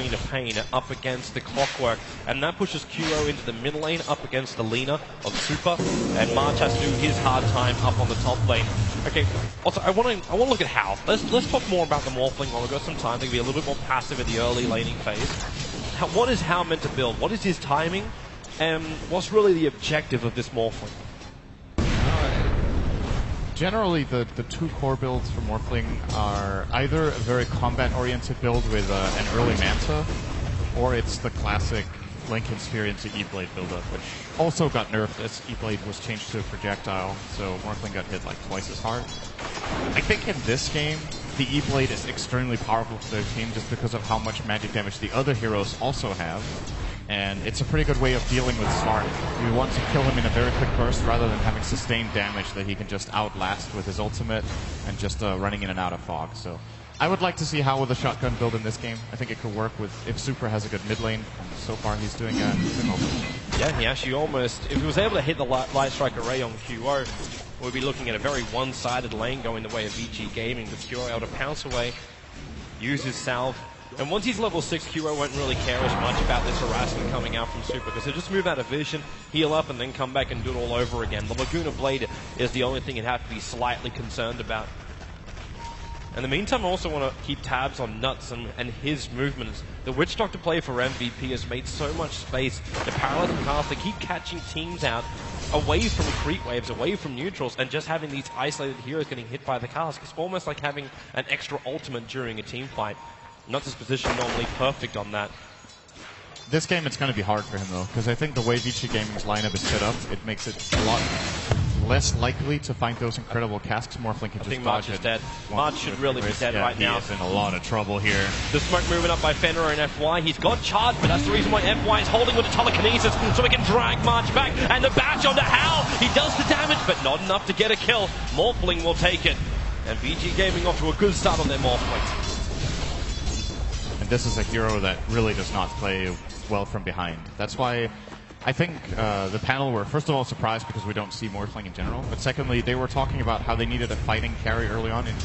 going to Pain up against the Clockwork, and that pushes QO into the mid lane up against the Lina of Super, and March has to do his hard time up on the top lane. Okay, also I want to look at Hal. Let's talk more about the Morphling while we've got some time. They can be a little bit more passive in the early laning phase. What is Hal meant to build? What is his timing? And what's really the objective of this Morphling? Generally, the two core builds for Morphling are either a very combat-oriented build with an early Manta, or it's the classic Lincoln Sphere into E-Blade build-up, which also got nerfed as E-Blade was changed to a projectile, so Morphling got hit like twice as hard. I think in this game, the E-Blade is extremely powerful for their team just because of how much magic damage the other heroes also have. And it's a pretty good way of dealing with Smart. You want to kill him in a very quick burst rather than having sustained damage that he can just outlast with his ultimate and just running in and out of fog. So I would like to see Hal with a shotgun build in this game. I think it could work with if Super has a good mid lane. And so far he's doing a Yeah, he actually almost, if he was able to hit the Light Strike Array on QO, we'd be looking at a very one-sided lane going the way of VG Gaming, with QO able to pounce away, use his salve. And once he's level 6, QO won't really care as much about this harassment coming out from Super, because he'll just move out of vision, heal up, and then come back and do it all over again. The Laguna Blade is the only thing he'd have to be slightly concerned about. In the meantime, I also want to keep tabs on Nuts and his movements. The Witch Doctor play for MVP has made so much space. The Paralyzing Cast, they keep catching teams out away from creep waves, away from neutrals, and just having these isolated heroes getting hit by the cast. It's almost like having an extra ultimate during a team fight. Nuts' position normally perfect on that. This game it's going to be hard for him though, because I think the way VG Gaming's lineup is set up, it makes it a lot less likely to find those incredible casts. Morphling can just dodge it. March is dead. March should really be dead right now. He is in a lot of trouble here. The smoke moving up by Fenrir and FY. He's got charge, but that's the reason why FY is holding with the telekinesis, so he can drag March back. And the bash onto Hal. He does the damage, but not enough to get a kill. Morphling will take it. And VG Gaming off to a good start on their Morphling. And this is a hero that really does not play well from behind. That's why I think the panel were, first of all, surprised because we don't see Morphling in general. But secondly, they were talking about how they needed a fighting carry early on. And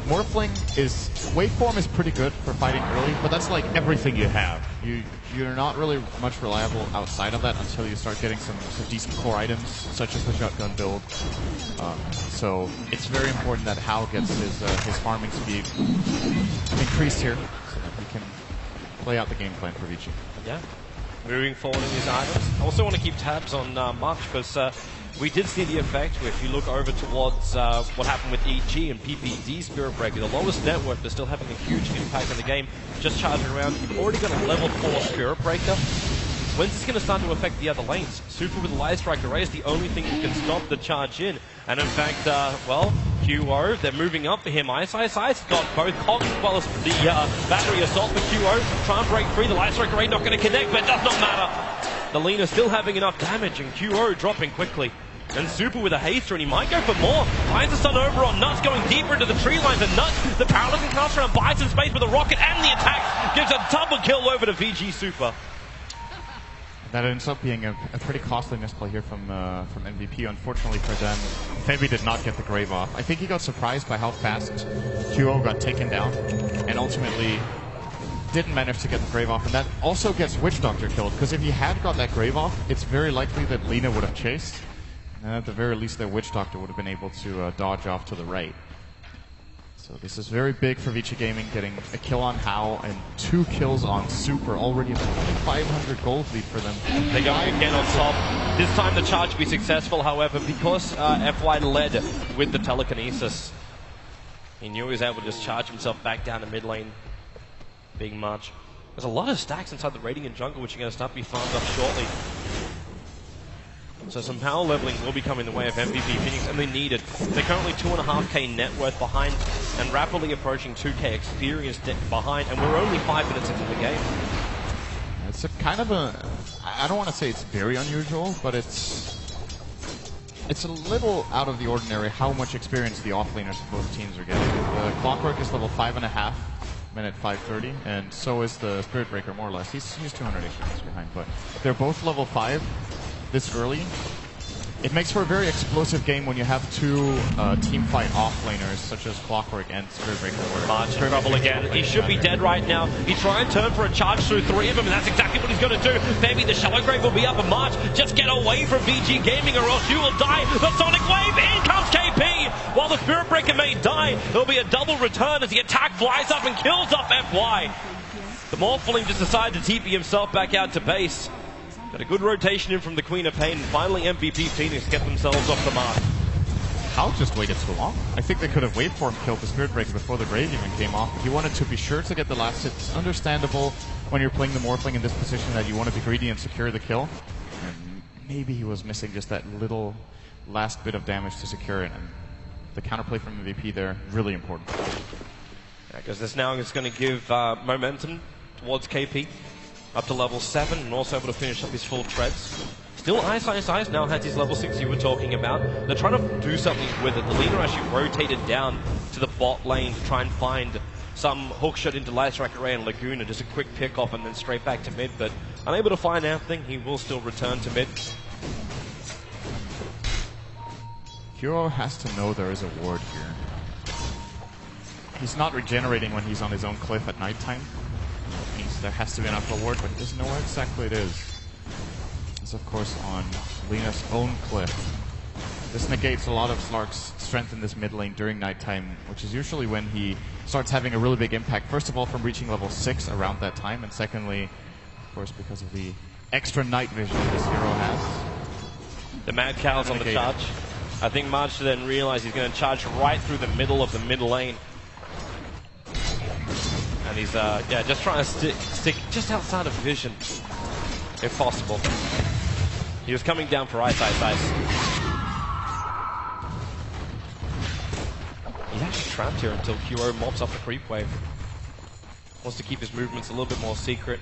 Morphling is, waveform is pretty good for fighting early, but that's like everything you have. You're not really much reliable outside of that until you start getting some decent core items, such as the shotgun build. So it's very important that Hal gets his farming speed increased here, so that he can play out the game plan for VG. Yeah. Moving forward in these items. I also want to keep tabs on March, because we did see the effect where if you look over towards what happened with EG and PPD Spirit Breaker, the lowest net worth is still having a huge impact on the game. Just charging around, you've already got a level 4 Spirit Breaker. When's this going to start to affect the other lanes? Super with the Light Strike Array is the only thing that can stop the charge in. And in fact, well, QO, they're moving up for him. Ice got both Cogs as well as the battery assault for QO. Try and break free. The Light Strike Array not going to connect, but it does not matter. The Lina still having enough damage, and QO dropping quickly. And Super with a haster, and he might go for more. Finds the stun over on Nuts, going deeper into the tree lines, and Nuts, the Paralyzing Cast around, buys some space with a rocket, and the attack gives a double kill over to VG Super. That ends up being a pretty costly misplay here from MVP. Unfortunately for them, Febby did not get the Grave off. I think he got surprised by how fast QO got taken down, and ultimately didn't manage to get the Grave off. And that also gets Witch Doctor killed, because if he had got that Grave off, it's very likely that Lina would have chased. And at the very least, their Witch Doctor would have been able to dodge off to the right. So this is very big for VG Gaming, getting a kill on Hal and 2 kills on Super, already a 500 gold lead for them. They're going again on top. This time the charge will be successful, however, because FY led with the telekinesis. He knew he was able to just charge himself back down to mid lane. Big March. There's a lot of stacks inside the Radiant jungle, which are going to start to be farmed up shortly. So some power leveling will be coming the way of MVP Phoenix, and they need it. They're currently 2.5k net worth behind, and rapidly approaching 2k experience behind, and we're only 5 minutes into the game. It's a kind of a, I don't want to say it's very unusual, but it's a little out of the ordinary how much experience the offlaners of both teams are getting. The Clockwork is level 5.5, minute 5:30, and so is the Spirit Breaker, more or less. He's 200 experience behind, but they're both level 5 this early. it makes for a very explosive game when you have two team fight offlaners such as Clockwork and Spirit Breaker. March in trouble again. He should be dead right now. He try and turn for a charge through three of them, and that's exactly what he's going to do. Maybe the Shallow Grave will be up, and March, just get away from VG Gaming or else you will die. The Sonic Wave, in comes KP! While the Spirit Breaker may die, there'll be a double return as the attack flies up and kills off FY. The Morphling just decided to TP himself back out to base. Got a good rotation in from the Queen of Pain, and finally MVP Phoenix get themselves off the mark. Hal just waited too long. I think they could have waited for him to kill the Spirit Breaker before the Grave even came off. He wanted to be sure to get the last hit. It's understandable when you're playing the Morphling in this position that you want to be greedy and secure the kill. And maybe he was missing just that little last bit of damage to secure it. And the counterplay from MVP there, really important. Yeah, because this now is going to give momentum towards KP. Up to level 7 and also able to finish up his full treads. Still Ice now has his level 6 you were talking about. They're trying to do something with it. The Lina actually rotated down to the bot lane to try and find some hook shot into Light Strike Array and Laguna, just a quick pick off and then straight back to mid, but unable to find anything, he will still return to mid. Hero has to know there is a ward here. He's not regenerating when he's on his own cliff at nighttime. There has to be enough reward, but he doesn't know where exactly it is. It's of course on Lina's own cliff. This negates a lot of Slark's strength in this mid lane during nighttime, which is usually when he starts having a really big impact. First of all, from reaching level 6 around that time, and secondly, of course, because of the extra night vision this hero has. The Mad Cow's on the charge. I think March then realized he's going to charge right through the middle of the mid lane. And he's just trying to stick just outside of vision, if possible. He was coming down for Ice. He's actually trapped here until Kuro mops up the creep wave. Wants to keep his movements a little bit more secret.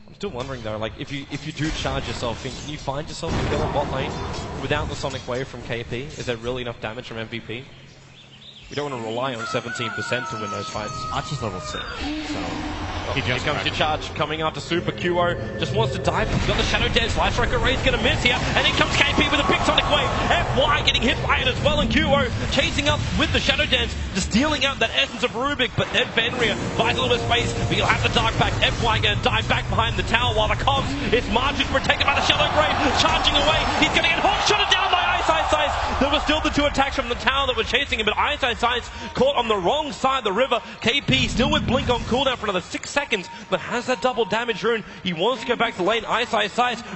I'm still wondering though, like if you do charge yourself in, can you find yourself a kill on bot lane without the Sonic Wave from KP? Is there really enough damage from MVP? We don't want to rely on 17% to win those fights. Arch is level 6, so... Here comes your charge, coming after Super Kuro. Just wants to dive. He's got the Shadow Dance. Light Strike Array's going to miss here. And in comes KP with a big Sonic Wave. FY getting hit by it as well. And Kuro chasing up with the Shadow Dance, just dealing out that essence of Rubik. But then Fenrir buys a little bit of space. But he'll have the Dark back. FY going to dive back behind the tower while the comms. It's March who's protected by the Shadow Grave. Charging away. He's going to get hooked. Shot it down by Ice. There were still the two attacks from the tower that were chasing him. But Ice caught on the wrong side of the river. KP still with Blink on cooldown for another 6 seconds. But has that double damage rune. He wants to go back to lane. Ice,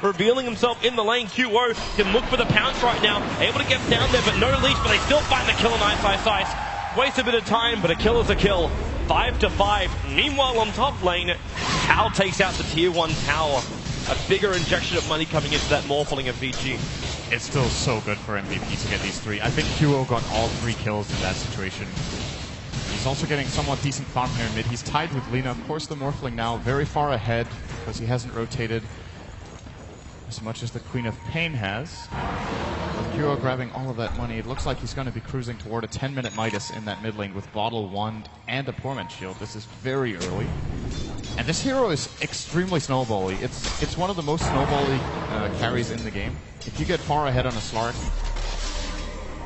revealing himself in the lane. QO can look for the pounce right now. Able to get down there, but no leash, but they still find the kill on Ice. Waste a bit of time, but a kill is a kill. 5-5. Meanwhile, on top lane, Hal takes out the tier 1 tower. A bigger injection of money coming into that Morphling of VG. It's still so good for MVP to get these 3. I think QO got all 3 kills in that situation. He's also getting somewhat decent farm here in mid. He's tied with Lina. Of course, the Morphling now very far ahead because he hasn't rotated as much as the Queen of Pain has. With Kuro grabbing all of that money, it looks like he's going to be cruising toward a 10-minute Midas in that mid lane with Bottle, Wand, and a Torment Shield. This is very early. And this hero is extremely snowbally. It's one of the most snowbally carries in the game. If you get far ahead on a Slark,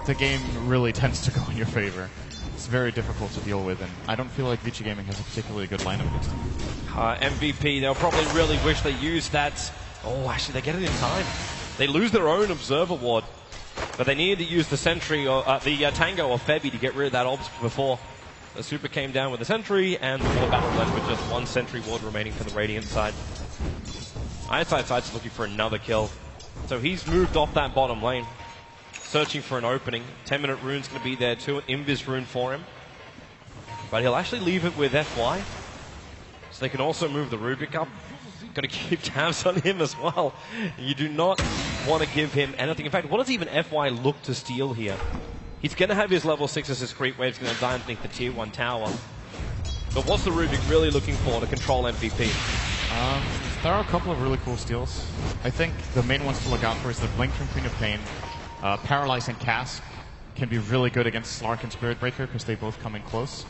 the game really tends to go in your favor. It's very difficult to deal with, and I don't feel like VG Gaming has a particularly good lineup against him. MVP, they'll probably really wish they used that. Oh, actually, they get it in time. They lose their own Observer Ward, but they needed to use the Sentry or the Tango or Febby to get rid of that Obs before. The Super came down with the Sentry, and the War Battle left with just 1 Sentry Ward remaining for the Radiant side. Side's looking for another kill, so he's moved off that bottom lane, searching for an opening. 10-minute rune's going to be there too, an Invis rune for him. But he'll actually leave it with FY, so they can also move the Rubik up. Got to keep tabs on him as well. You do not want to give him anything. In fact, what does even FY look to steal here? He's going to have his level 6 as his creep wave's going to die underneath the tier 1 tower. But what's the Rubik really looking for to control MVP? There are a couple of really cool steals. I think the main ones to look out for is the Blink from Queen of Pain. Paralyze and Cask can be really good against Slark and Spirit Breaker because they both come in close.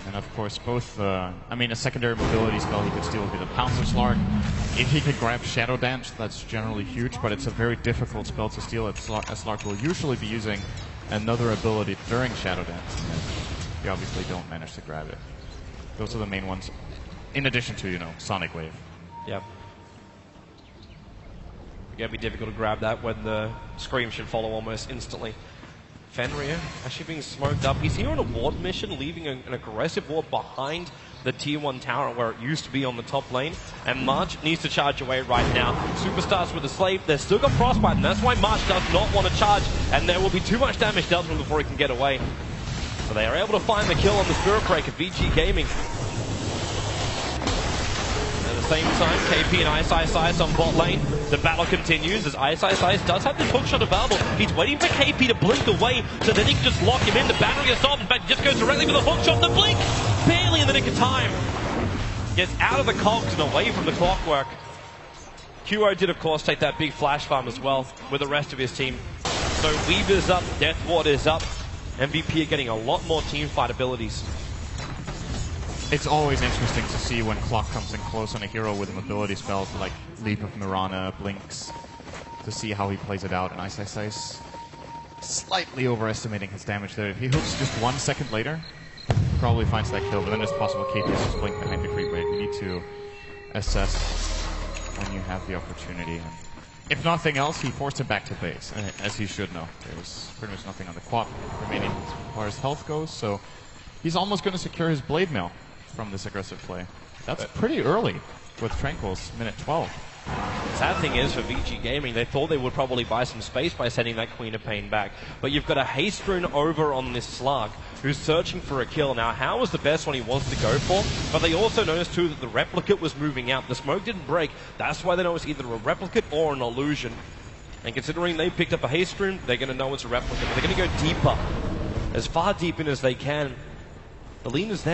And of course, both, I mean, a secondary mobility spell he could steal would be the Pouncer Slark. If he could grab Shadow Dance, that's generally huge, but it's a very difficult spell to steal, as Slark will usually be using another ability during Shadow Dance. And you obviously don't manage to grab it. Those are the main ones, in addition to, you know, Sonic Wave. Yep. It's going to be difficult to grab that when the Scream should follow almost instantly. Fenrir actually being smoked up. He's here on a ward mission, leaving an aggressive ward behind the tier 1 tower where it used to be on the top lane. And March needs to charge away right now. Superstars with the Slave, they've still got Frostbite, and that's why March does not want to charge. And there will be too much damage dealt to him before he can get away. So they are able to find the kill on the Spirit Breaker, VG Gaming. At the same time, KP and Ice on bot lane. The battle continues as Ice does have this hookshot available. He's waiting for KP to blink away so then he can just lock him in. The battery assault, in fact, just goes directly for the hookshot. The blink, barely in the nick of time. Gets out of the cogs and away from the clockwork. QO did, of course, take that big flash farm as well with the rest of his team. So Weaver's up, Death Ward is up. MVP are getting a lot more team fight abilities. It's always interesting to see when clock comes in close on a hero with mobility spells like Leap of Mirana, Blinks, to see how he plays it out. And Ice slightly overestimating his damage there. If he hooks just 1 second later, probably finds that kill, but then it's possible KP is just blink behind the creep rate. You need to assess when you have the opportunity. And if nothing else, he forced him back to base, as he should know. There's pretty much nothing on the quad remaining as far as health goes, so he's almost going to secure his Blade Mail from this aggressive play. That's pretty early with Tranquil's minute 12. Sad thing is for VG Gaming, they thought they would probably buy some space by sending that Queen of Pain back. But you've got a Haste Rune over on this Slug who's searching for a kill. Now, How was the best one he wants to go for, but they also noticed too that the Replicate was moving out. The smoke didn't break. That's why they know it's either a Replicate or an Illusion. And considering they picked up a Haste Rune, they're going to know it's a Replicate. But they're going to go deeper, as far deep in as they can. The lean is there.